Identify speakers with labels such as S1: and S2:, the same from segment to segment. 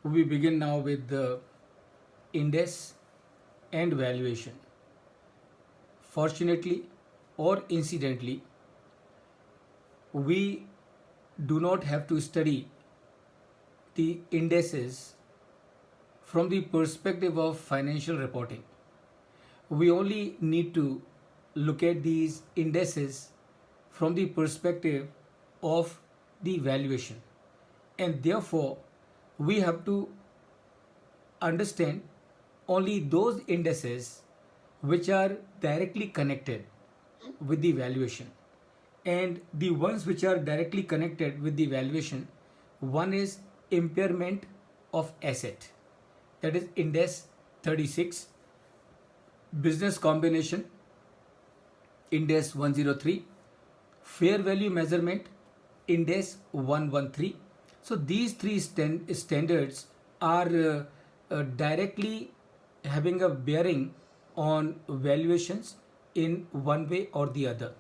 S1: We begin now with the index and valuation. Fortunately or incidentally, we do not have to study the indices from the perspective of financial reporting. We only need to look at these indices from the perspective of the valuation. And therefore, we have to understand only those indices which are directly connected with the valuation. And the ones which are directly connected with the valuation, one is impairment of asset, that is index 36, business combination index 103, fair value measurement index 113. So these three standards are directly having a bearing on valuations in one way or the other.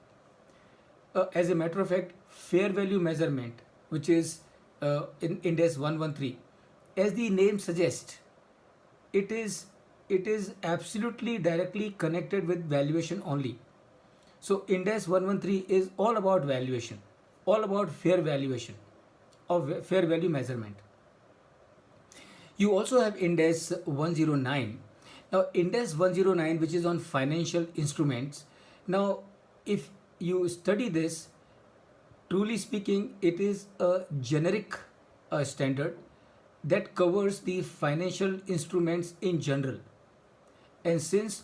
S1: As a matter of fact, fair value measurement, which is in index 113, as the name suggests, it is it is absolutely directly connected with valuation only. So index 113 is all about valuation, all about fair valuation of fair value measurement. You also have index 109. Now index 109, which is on financial instruments. Now if you study this, truly speaking, it is a generic standard that covers the financial instruments in general. And since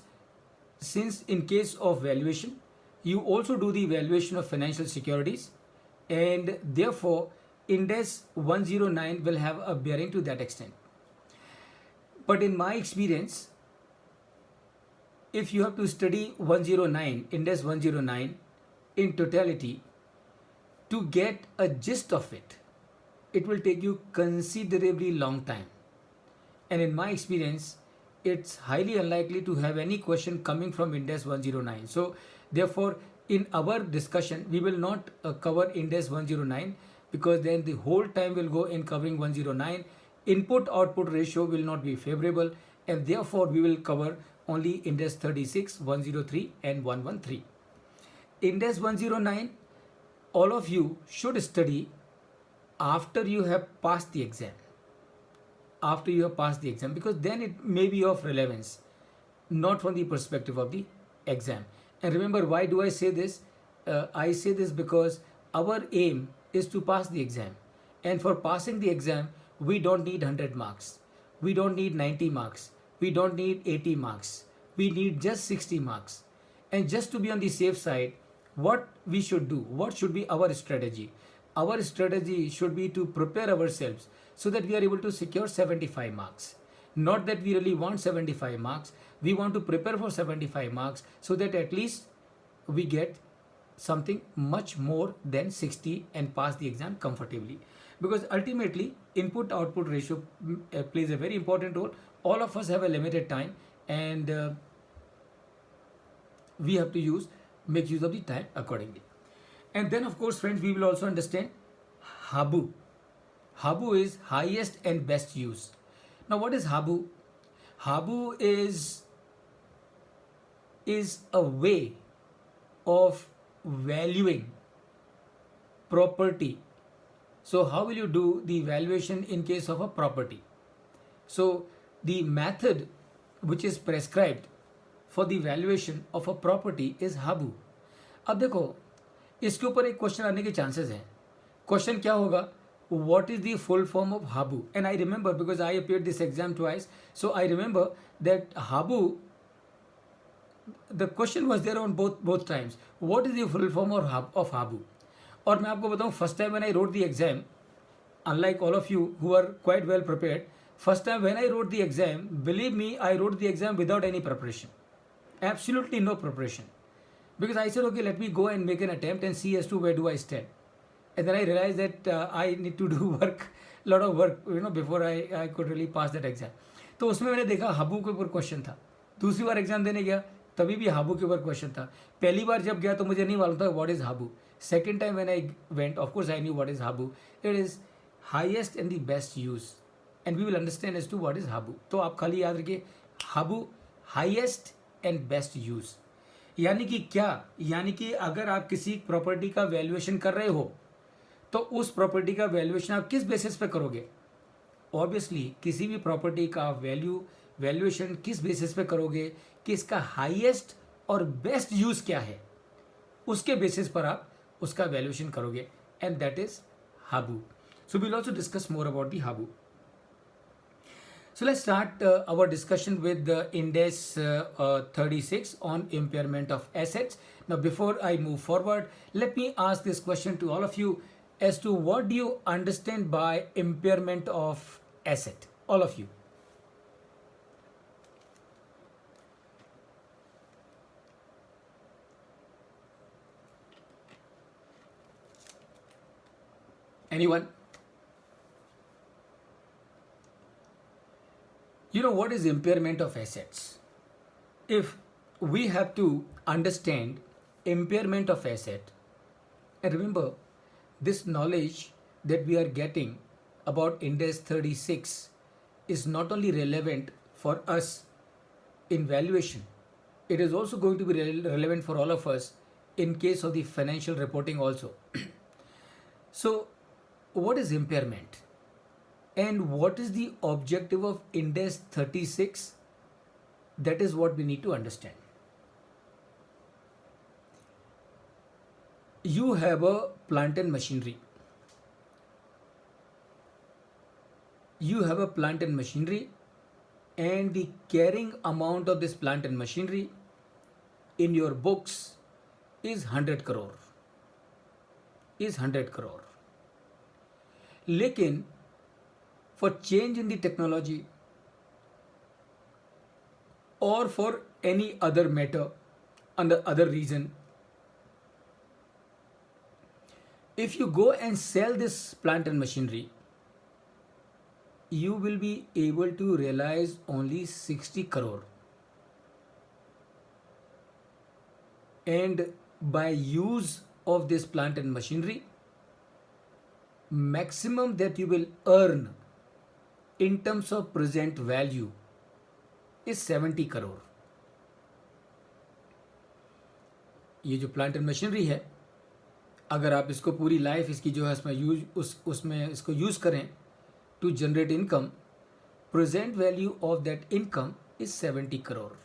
S1: in case of valuation, you also do the valuation of financial securities, and therefore index 109 will have a bearing to that extent. But in my experience, if you have to study 109, index 109 in totality, to get a gist of it, it will take you considerably long time. And in my experience, it's highly unlikely to have any question coming from index 109. So therefore, in our discussion, we will not cover index 109, because then the whole time will go in covering 109. Input output ratio will not be favorable, and therefore we will cover only index 36, 103 and 113. Index 109, all of you should study after you have passed the exam. After you have passed the exam, because then it may be of relevance, not from the perspective of the exam. And remember, why do I say this? I say this because our aim is to pass the exam. And for passing the exam, we don't need 100 marks. We don't need 90 marks. We don't need 80 marks. We need just 60 marks. And just to be on the safe side, what we should do, what should be our strategy? Our strategy should be to prepare ourselves so that we are able to secure 75 marks. Not that we really want 75 marks, we want to prepare for 75 marks so that at least we get something much more than 60 and pass the exam comfortably. Because ultimately, input output ratio plays a very important role. All of us have a limited time, and we have to make use of the time accordingly. And then, of course, friends, we will also understand Habu. Habu is highest and best use. Now, what is Habu? Habu is a way of valuing property. So, how will you do the valuation in case of a property? So, the method which is prescribed for the valuation of a property is Habu. अब देखो, इसके ऊपर एक question आने के chances हैं. Question क्या होगा? What is the full form of Habu? And I remember, because I appeared this exam twice, so I remember that Habu, the question was there on both times. What is the full form of Habu? और मैं आपको बताऊं, first time when I wrote the exam, unlike all of you who are quite well prepared, first time when I wrote the exam, believe me, I wrote the exam without any preparation. Absolutely no preparation. Because I said, okay, let me go and make an attempt and see as to where do I stand. And then I realized that I need to do lot of work, before I could really pass that exam. तो उसमें मैंने देखा हाबू के ऊपर question था. दूसरी बार exam देने गया, तभी भी हाबू के ऊपर क्वेश्चन था. पहली बार जब गया तो मुझे नहीं मालूम था what is HABU. Second time when I went, of course I knew what is HABU. It is highest and the best use. And we will understand as to what is HABU. तो आप खाली याद रखिए HABU highest and best use. यानी कि क्या, यानी कि अगर आप किसी प्रॉपर्टी का वैल्यूएशन कर रहे हो तो उस प्रॉपर्टी का वैल्यूएशन आप किस बेसिस पे करोगे. ऑब्वियसली किसी भी प्रॉपर्टी का वैल्यूएशन किस बेसिस पे करोगे कि इसका हाईएस्ट और बेस्ट यूज क्या है, उसके बेसिस पर आप उसका वैल्यूएशन करोगे, and that is HABU. So we will also discuss more about the HABU. So let's start our discussion with the Ind AS 36 on impairment of assets. Now before I move forward, let me ask this question to all of you as to what do you understand by impairment of asset? All of you. Anyone? You know what is impairment of assets? If we have to understand impairment of asset, and remember this knowledge that we are getting about Ind AS 36 is not only relevant for us in valuation, it is also going to be relevant for all of us in case of the financial reporting also. So what is impairment? And what is the objective of Ind AS 36? That is what we need to understand. You have a plant and machinery. You have a plant and machinery, and the carrying amount of this plant and machinery in your books is 100 crore. Is 100 crore. लेकिन for change in the technology or for any other matter and the other reason, if you go and sell this plant and machinery, you will be able to realize only 60 crore. And by use of this plant and machinery, maximum that you will earn in terms of present value is 70 crore. ये जो plant and machinery है, अगर आप इसको पूरी life इसकी जो है उसमें इसको यूज करें to generate income, present value of that income is 70 crore.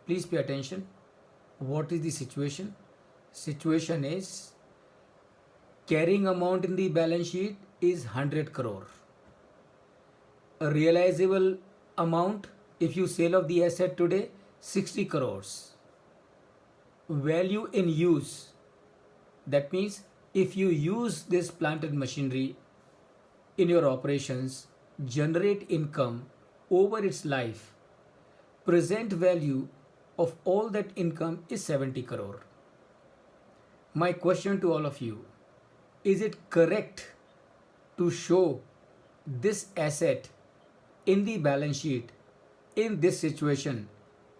S1: Please pay attention. What is the situation? Situation is carrying amount in the balance sheet is 100 crore. A realizable amount if you sell of the asset today 60 crores. Value in use, that means if you use this plant and machinery in your operations, generate income over its life, present value of all that income is 70 crore. My question to all of you, is it correct to show this asset in the balance sheet in this situation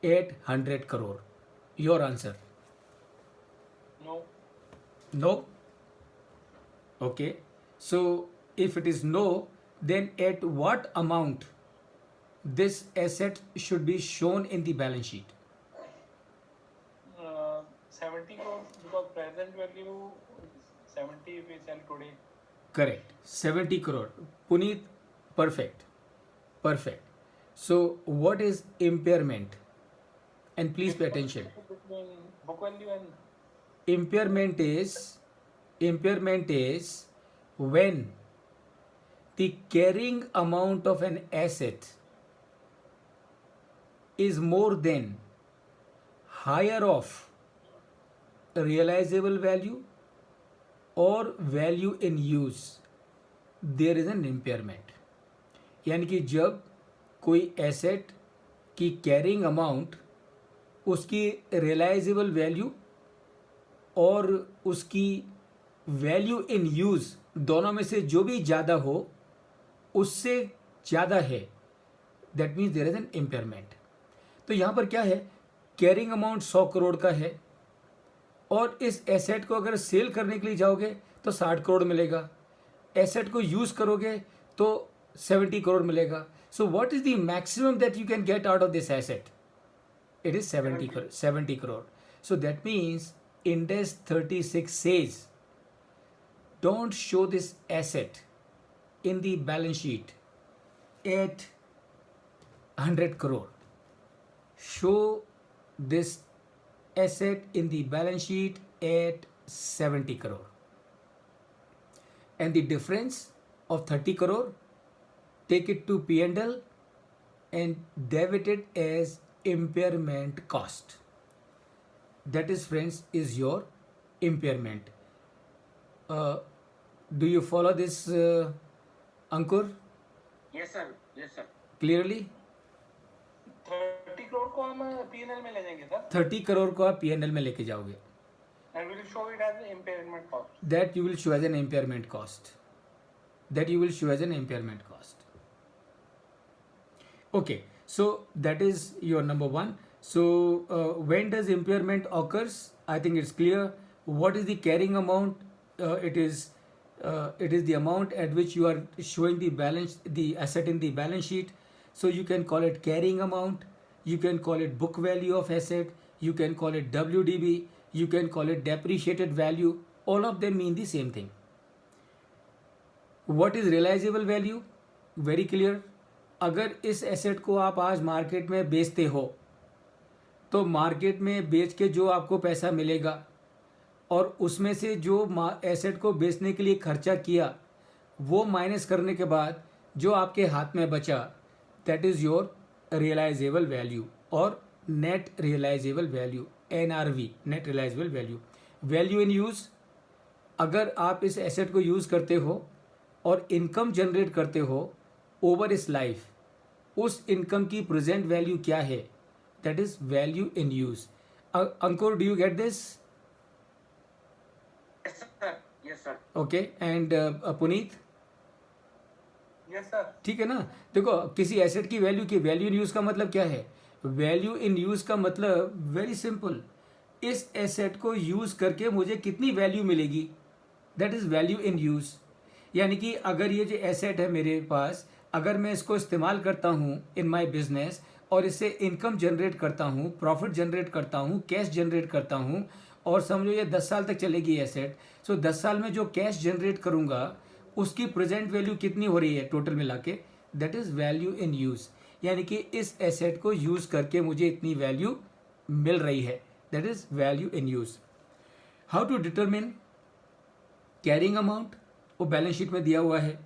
S1: at 100 crore? Your answer?
S2: No.
S1: No? Okay. So if it is no, then at what amount this asset should be shown in the balance sheet?
S2: 70 crore because present value is 70 if we sell today.
S1: Correct. 70 crore. Puneet, perfect. Perfect. So what is impairment? And please pay attention.
S2: Between book value and
S1: Impairment is when the carrying amount of an asset is more than higher of realizable value or value in use, there is an impairment. यानी कि जब कोई asset की carrying amount उसकी realisable value और उसकी value in use दोनों में से जो भी ज़्यादा हो उससे ज़्यादा है, that means there is an impairment. तो यहाँ पर क्या है, कैरिंग अमाउंट 100 करोड़ का है और इस एसेट को अगर सेल करने के लिए जाओगे तो 60 करोड़ मिलेगा. एसेट को यूज़ करोगे तो 70 crore मिलेगा. So what is the maximum that you can get out of this asset? It is 70 crore. 70 crore. So that means Ind AS 36 says don't show this asset in the balance sheet at 100 crore. Show this asset in the balance sheet at 70 crore. And the difference of 30 crore, take it to P&L and debit it as impairment cost. That is, friends, is your impairment. Do you follow this, Ankur?
S3: Yes, sir. Yes, sir.
S1: Clearly?
S2: 30 crore को हम P&L में ले जाएंगे sir.
S1: 30 crore को आप P&L में लेके जाओगे.
S2: And we will show it as an impairment cost.
S1: That you will show as an impairment cost. That you will show as an impairment cost. Okay, so that is your number one. So when does impairment occurs? I think it's clear. What is the carrying amount? It is the amount at which you are showing the asset in the balance sheet. So you can call it carrying amount. You can call it book value of asset. You can call it WDV. You can call it depreciated value. All of them mean the same thing. What is realizable value? Very clear. अगर इस asset को आप आज market में बेचते हो तो market में बेच के जो आपको पैसा मिलेगा और उसमें से जो एसेट को बेचने के लिए खर्चा किया वो माइनस करने के बाद जो आपके हाथ में बचा, that is your realisable value और net realisable value, NRV, net realisable value. Value in use, अगर आप इस एसेट को यूज़ करते हो और इनकम जनरेट करते हो ओवर इस लाइफ, उस इनकम की प्रेजेंट वैल्यू क्या है, that is value in use. Ankur, do you get this?
S3: Yes, sir. Yes, sir.
S1: Okay, and Puneet?
S2: Yes sir.
S1: ठीक है ना. देखो, किसी एसेट की वैल्यू इन यूज का मतलब क्या है? वैल्यू इन यूज का मतलब वेरी सिंपल, इस एसेट को यूज करके मुझे कितनी वैल्यू मिलेगी, that is value in use. यानी कि अगर ये जो एसेट है मेरे पास, अगर मैं इसको इस्तेमाल करता हूँ इन माय बिजनेस और इससे इनकम जनरेट करता हूँ, प्रॉफिट जनरेट करता हूँ, कैश जनरेट करता हूँ और समझो ये 10 साल तक चलेगी एसेट. सो 10 साल में जो कैश जनरेट करूँगा उसकी प्रेजेंट वैल्यू कितनी हो रही है टोटल मिला के, that is value in use. यानी कि इस एसेट को यूज़ करके मुझे इतनी वैल्यू मिल रही है, that is value in use. How to determine carrying amount? वो बैलेंस शीट में दिया हुआ है.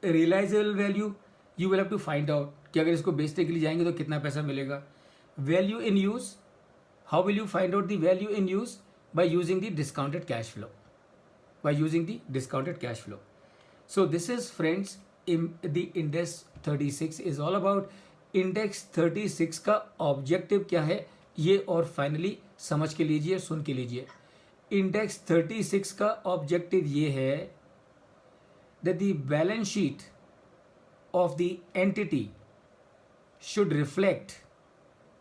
S1: Realisable value you will have to find out कि अगर इसको बेचने के लिए जाएंगे तो कितना पैसा मिलेगा. Value in use, how will you find out the value in use? By using the discounted cash flow, by using the discounted cash flow. So this is friends the index 36 is all about. Index 36 का objective क्या है ये और finally समझ के लीजिए, सुन के लीजिए. इंडेक्स 36 का ऑब्जेक्टिव ये है that the balance sheet of the entity should reflect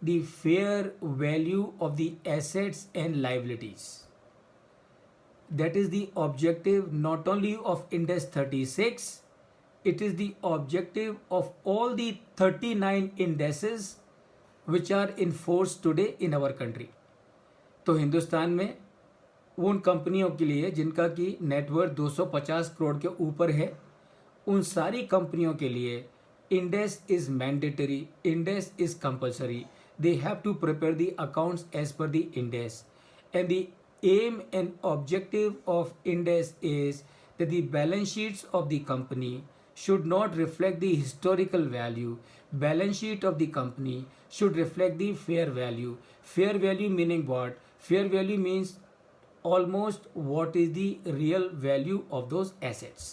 S1: the fair value of the assets and liabilities. That is the objective not only of Index 36, it is the objective of all the 39 indices which are in force today in our country. तो हिंदुस्तान में उन कंपनियों के लिए जिनका कि net worth 250 crore के ऊपर है, उन सारी कंपनियों के लिए Ind AS is mandatory, Ind AS is compulsory. They have to prepare the accounts as per the Ind AS. And the aim and objective of Ind AS is that the balance sheets of the company should not reflect the historical value. Balance sheet of the company should reflect the fair value. Fair value meaning what? Fair value means almost what is the real value of those assets.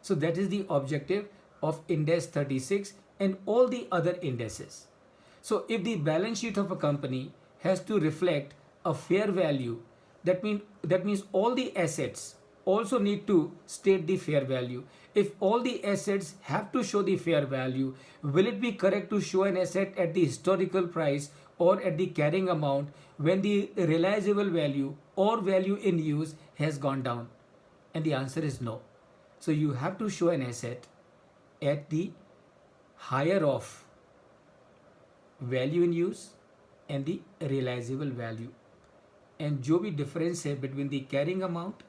S1: So that is the objective of Index 36 and all the other indices. So if the balance sheet of a company has to reflect a fair value, that means all the assets also need to state the fair value. If all the assets have to show the fair value, will it be correct to show an asset at the historical price or at the carrying amount when the realizable value or value in use has gone down? And the answer is no. So you have to show an asset at the higher of value in use and the realisable value and जो भी difference है between the carrying amount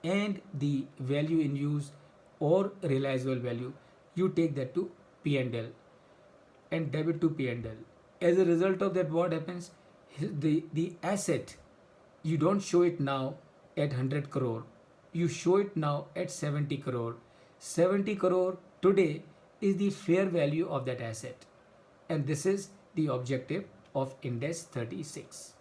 S1: and the value in use और realisable value you take that to P&L and debit to P&L. As a result of that, what happens? The asset, you don't show it now at 100 crore. You show it now at 70 crore. 70 crore today is the fair value of that asset. And this is the objective of Ind AS 36.